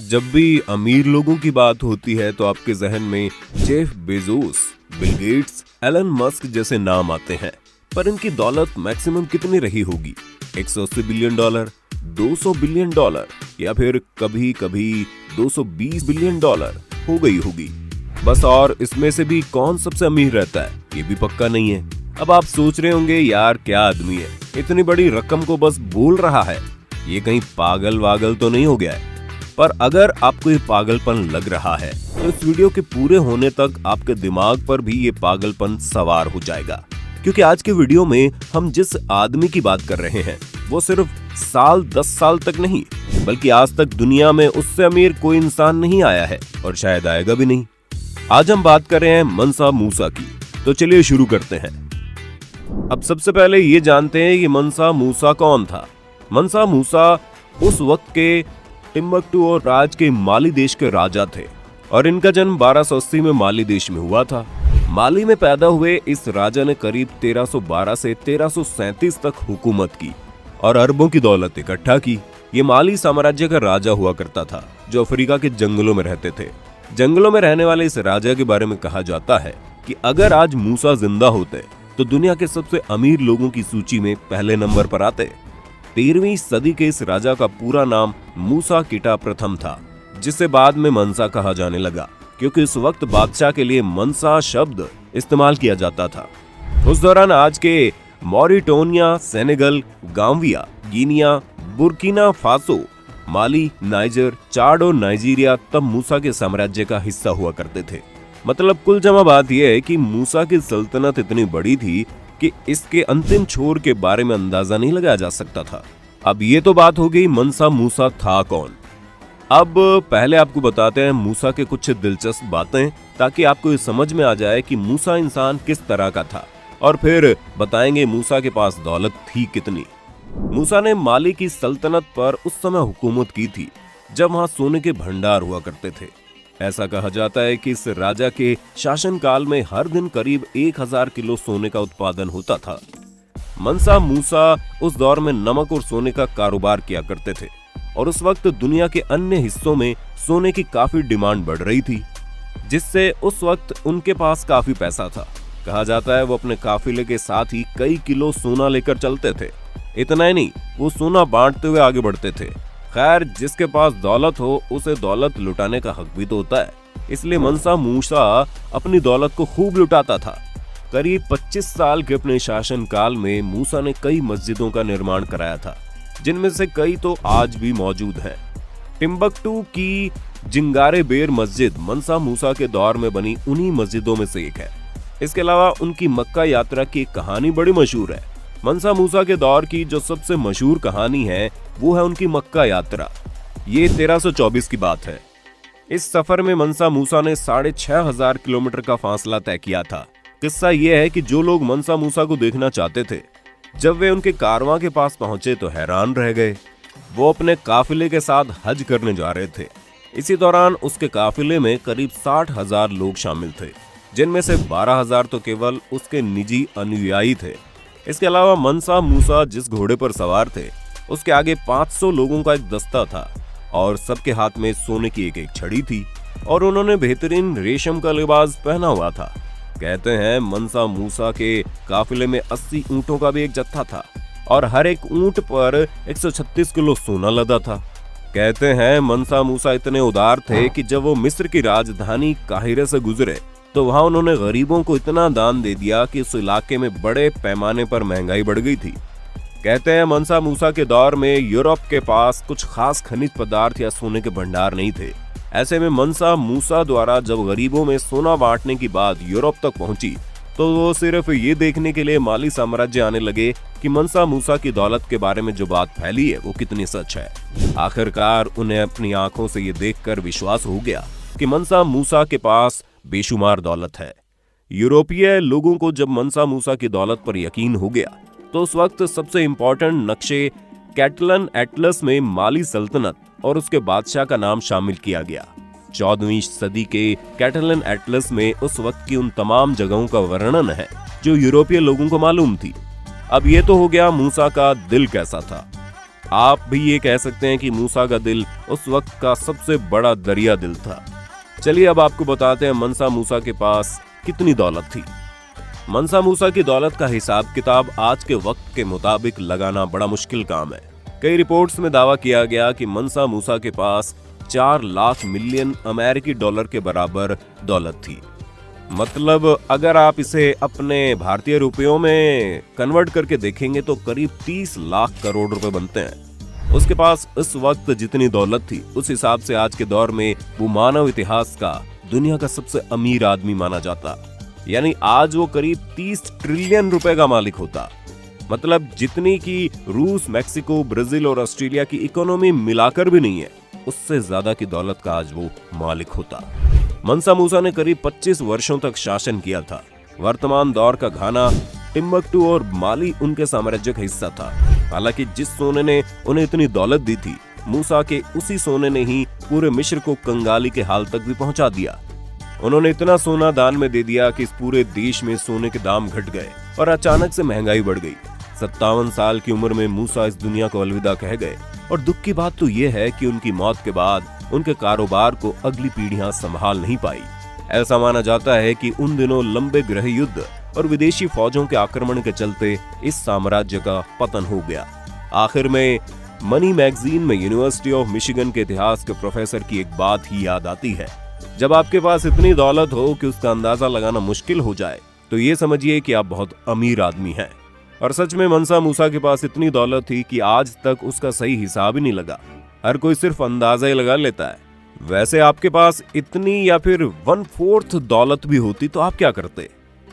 जब भी अमीर लोगों की बात होती है तो आपके जहन में Jeff Bezos, Bill Gates, Elon Musk जैसे नाम आते हैं। पर इनकी दौलत मैक्सिमम कितनी रही होगी? 180 बिलियन डॉलर, 200 बिलियन डॉलर या फिर कभी कभी 220 बिलियन डॉलर हो गई होगी बस। और इसमें से भी कौन सबसे अमीर रहता है ये भी पक्का नहीं है। अब आप सोच रहे होंगे यार क्या आदमी है, इतनी बड़ी रकम को बस बोल रहा है, ये कहीं पागल वागल तो नहीं हो गया है? पर अगर आपको ये पागलपन लग रहा है तो इस वीडियो के पूरे होने तक आपके दिमाग पर भी ये पागलपन सवार हो जाएगा, क्योंकि आज के वीडियो में हम जिस आदमी की बात कर रहे हैं वो सिर्फ 10 साल तक नहीं बल्कि आज तक दुनिया में उससे अमीर कोई इंसान नहीं आया है और शायद आएगा भी नहीं। आज हम बात कर रहे हैं मंसा मूसा की, तो चलिए शुरू करते हैं। अब सबसे पहले ये जानते हैं कि मंसा मूसा कौन था। मंसा मूसा उस वक्त के टिम्बकटू और राज के माली देश के राजा थे और इनका जन्म 1280 में माली देश में हुआ था। माली में पैदा हुए इस राजा ने करीब 1312 से 1337 तक हुकूमत की और अरबों की दौलत इकट्ठा की। ये माली साम्राज्य का राजा हुआ करता था जो अफ्रीका के जंगलों में रहते थे। जंगलों में रहने वाले इस राजा के बारे में कहा जाता है कि अगर आज मूसा जिंदा होते तो दुनिया के सबसे अमीर लोगों की सूची में पहले नंबर पर आते। 13वीं सदी के इस राजा का पूरा नाम मूसा किटा प्रथम था, जिसे बाद में मंसा कहा जाने लगा क्योंकि उस वक्त बादशाह के लिए मंसा शब्द इस्तेमाल किया जाता था। उस दौरान आज के Mauritania, Senegal, Gambia, Guinea, Burkina Faso, Mali, Niger, Chad और नाइजीरिया तब मूसा के साम्राज्य का हिस्सा हुआ करते थे। मतलब कुल जमा बात यह है कि मूसा की सल्तनत इतनी बड़ी थी कि इसके अंतिम छोर के बारे में अंदाजा नहीं लगाया जा सकता था। अब ये तो बात हो गई मंसा मूसा था कौन। अब पहले आपको बताते हैं मूसा के कुछ दिलचस्प बातें, ताकि आपको ये समझ में आ जाए कि मूसा इंसान किस तरह का था, और फिर बताएंगे मूसा के पास दौलत थी कितनी। मूसा ने माली की सल्तनत पर उस समय हुकूमत की थी जब वहां सोने के भंडार हुआ करते थे। ऐसा कहा जाता है कि इस राजा के शासनकाल में हर दिन करीब 1000 किलो सोने का उत्पादन होता था। मंसा मूसा उस दौर में नमक और सोने का कारोबार किया करते थे और उस वक्त दुनिया के अन्य हिस्सों में सोने की काफी डिमांड बढ़ रही थी, जिससे उस वक्त उनके पास काफी पैसा था। कहा जाता है वो अपने काफिले के साथ ही कई किलो सोना लेकर चलते थे। इतना ही नहीं, वो सोना बांटते हुए आगे बढ़ते थे। खैर, जिसके पास दौलत हो उसे दौलत लुटाने का हक भी तो होता है, इसलिए मंसा मूसा अपनी दौलत को खूब लुटाता था। करीब 25 साल के अपने शासन काल में मूसा ने कई मस्जिदों का निर्माण कराया था, जिनमें से कई तो आज भी मौजूद हैं। टिम्बकटू की जिंगारे बेर मस्जिद मंसा मूसा के दौर में बनी उन्हीं मस्जिदों में से एक है। इसके अलावा उनकी मक्का यात्रा की कहानी बड़ी मशहूर है। मंसा मूसा के दौर की जो सबसे मशहूर कहानी है वो है उनकी मक्का यात्रा। ये 1324 की बात है। इस सफर में मंसा मूसा ने 6500 किलोमीटर का फासला तय किया था। किस्सा यह है कि जो लोग मंसा मूसा को देखना चाहते थे, जब वे उनके कारवां के पास पहुंचे तो हैरान रह गए। वो अपने काफिले के साथ हज करने जा रहे थे। इसी दौरान उसके काफिले में करीब 60,000 लोग शामिल थे, जिनमें से 12,000 तो केवल उसके निजी अनुयायी थे। इसके अलावा मंसा मूसा जिस घोड़े पर सवार थे उसके आगे 500 लोगों का एक दस्ता था और सबके हाथ में सोने की एक छड़ी थी और उन्होंने बेहतरीन रेशम का लिबास पहना हुआ था। कहते हैं मंसा मूसा के काफिले में 80 ऊंटों का भी एक जत्था था और हर एक ऊंट पर 136 किलो सोना लदा था। कहते हैं मंसा मूसा इतने उदार थे कि जब वो मिस्र की राजधानी काहिरे से गुजरे तो वहां उन्होंने गरीबों को इतना दान दे दिया कि उस इलाके में बड़े पैमाने पर महंगाई बढ़ गई थी। कहते हैं मंसा मूसा के दौर में यूरोप के पास कुछ खास खनिज पदार्थ या सोने के भंडार नहीं थे। ऐसे में मंसा मूसा द्वारा जब गरीबों में सोना बांटने की बात यूरोप तक पहुंची तो वो सिर्फ ये देखने के लिए माली साम्राज्य आने लगे कि मंसा मूसा की दौलत के बारे में जो बात फैली है वो कितनी सच है। आखिरकार उन्हें अपनी आंखों से ये देखकर विश्वास हो गया कि मंसा मूसा के पास बेशुमार दौलत है। यूरोपीय लोगों को जब मंसा मूसा की दौलत पर यकीन हो गया तो उस वक्त सबसे इंपॉर्टेंट नक्शे कैटलन एटलस में माली सल्तनत और उसके बादशाह का नाम शामिल किया गया। 14वीं सदी के कैटलन एटलस में उस वक्त की उन तमाम जगहों का वर्णन है जो यूरोपीय लोगों को मालूम थी। अब ये तो हो गया मूसा का दिल कैसा था। आप भी ये कह सकते हैं कि मूसा का दिल उस वक्त का सबसे बड़ा दरिया दिल था। चलिए अब आपको बताते हैं मंसा मूसा के पास कितनी दौलत थी। मंसा मूसा की दौलत का हिसाब किताब आज के वक्त के मुताबिक लगाना बड़ा मुश्किल काम है। कई रिपोर्ट्स में दावा किया गया कि मंसा मूसा के पास 4 लाख मिलियन अमेरिकी डॉलर के बराबर दौलत थी। मतलब अगर आप इसे अपने भारतीय रुपयों में कन्वर्ट करके देखेंगे तो करीब 30 लाख करोड़ रुपए बनते हैं। उसके पास इस वक्त जितनी दौलत थी उस हिसाब से आज के दौर में वो मानव इतिहास का दुनिया का सबसे अमीर आदमी माना जाता। यानी आज वो करीब 30 ट्रिलियन रुपए का मालिक होता। मतलब जितनी की रूस, मैक्सिको, ब्राजील और ऑस्ट्रेलिया की इकोनॉमी मिलाकर भी नहीं है, उससे ज्यादा की दौलत का आज वो मालिक होता। मंसा मूसा ने करीब 25 वर्षों तक शासन किया था। वर्तमान दौर का घाना, टिम्बकटू और माली उनके साम्राज्य का हिस्सा था। हालांकि जिस सोने ने उन्हें इतनी दौलत दी थी, मूसा के उसी सोने ने ही पूरे मिस्र को कंगाली के हाल तक भी पहुंचा दिया। उन्होंने इतना सोना दान में दे दिया कि इस पूरे देश में सोने के दाम घट गए और अचानक से महंगाई बढ़ गई। 57 साल की उम्र में मूसा इस दुनिया को अलविदा कह गए। और दुख की बात तो ये है कि उनकी मौत के बाद उनके कारोबार को अगली पीढ़ियां संभाल नहीं पाई। ऐसा माना जाता है कि उन दिनों लंबे गृह युद्ध और विदेशी फौजों के आक्रमण के चलते इस साम्राज्य का पतन हो गया। आखिर में मनी मैगजीन में यूनिवर्सिटी ऑफ मिशिगन के इतिहास के प्रोफेसर की एक बात ही याद आती है। जब आपके पास इतनी दौलत हो कि उसका अंदाजा लगाना मुश्किल हो जाए तो ये समझिए कि आप बहुत अमीर आदमी हैं। और सच में मंसा मूसा के पास इतनी दौलत थी कि आज तक उसका सही हिसाब ही नहीं लगा। हर कोई सिर्फ अंदाजा ही लगा लेता है। वैसे आपके पास इतनी या फिर 1/4 दौलत भी होती तो आप क्या करते?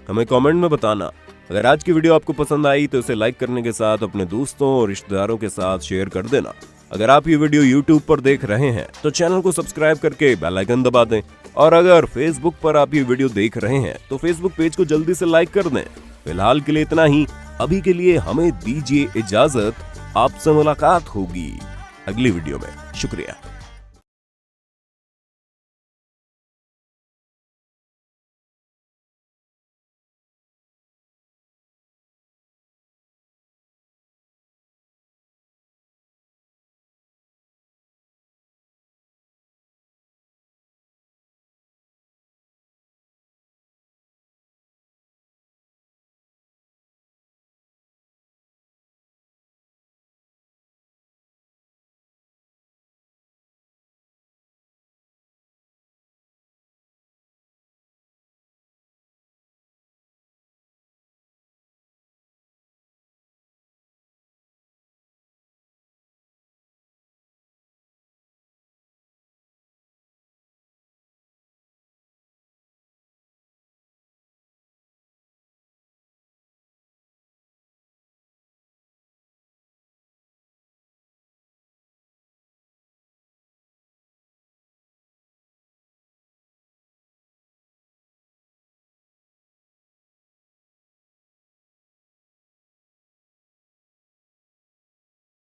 हमें कमेंट में बताना। अगर आज की वीडियो आपको पसंद आई तो इसे लाइक करने के साथ अपने दोस्तों और रिश्तेदारों के साथ शेयर कर देना। अगर आप ये वीडियो YouTube पर देख रहे हैं तो चैनल को सब्सक्राइब करके बेल आइकन दबा दें। और अगर Facebook पर आप ये वीडियो देख रहे हैं तो Facebook पेज को जल्दी से लाइक कर दें। फिलहाल के लिए इतना ही। अभी के लिए हमें दीजिए इजाजत। आपसे मुलाकात होगी अगली वीडियो में। शुक्रिया।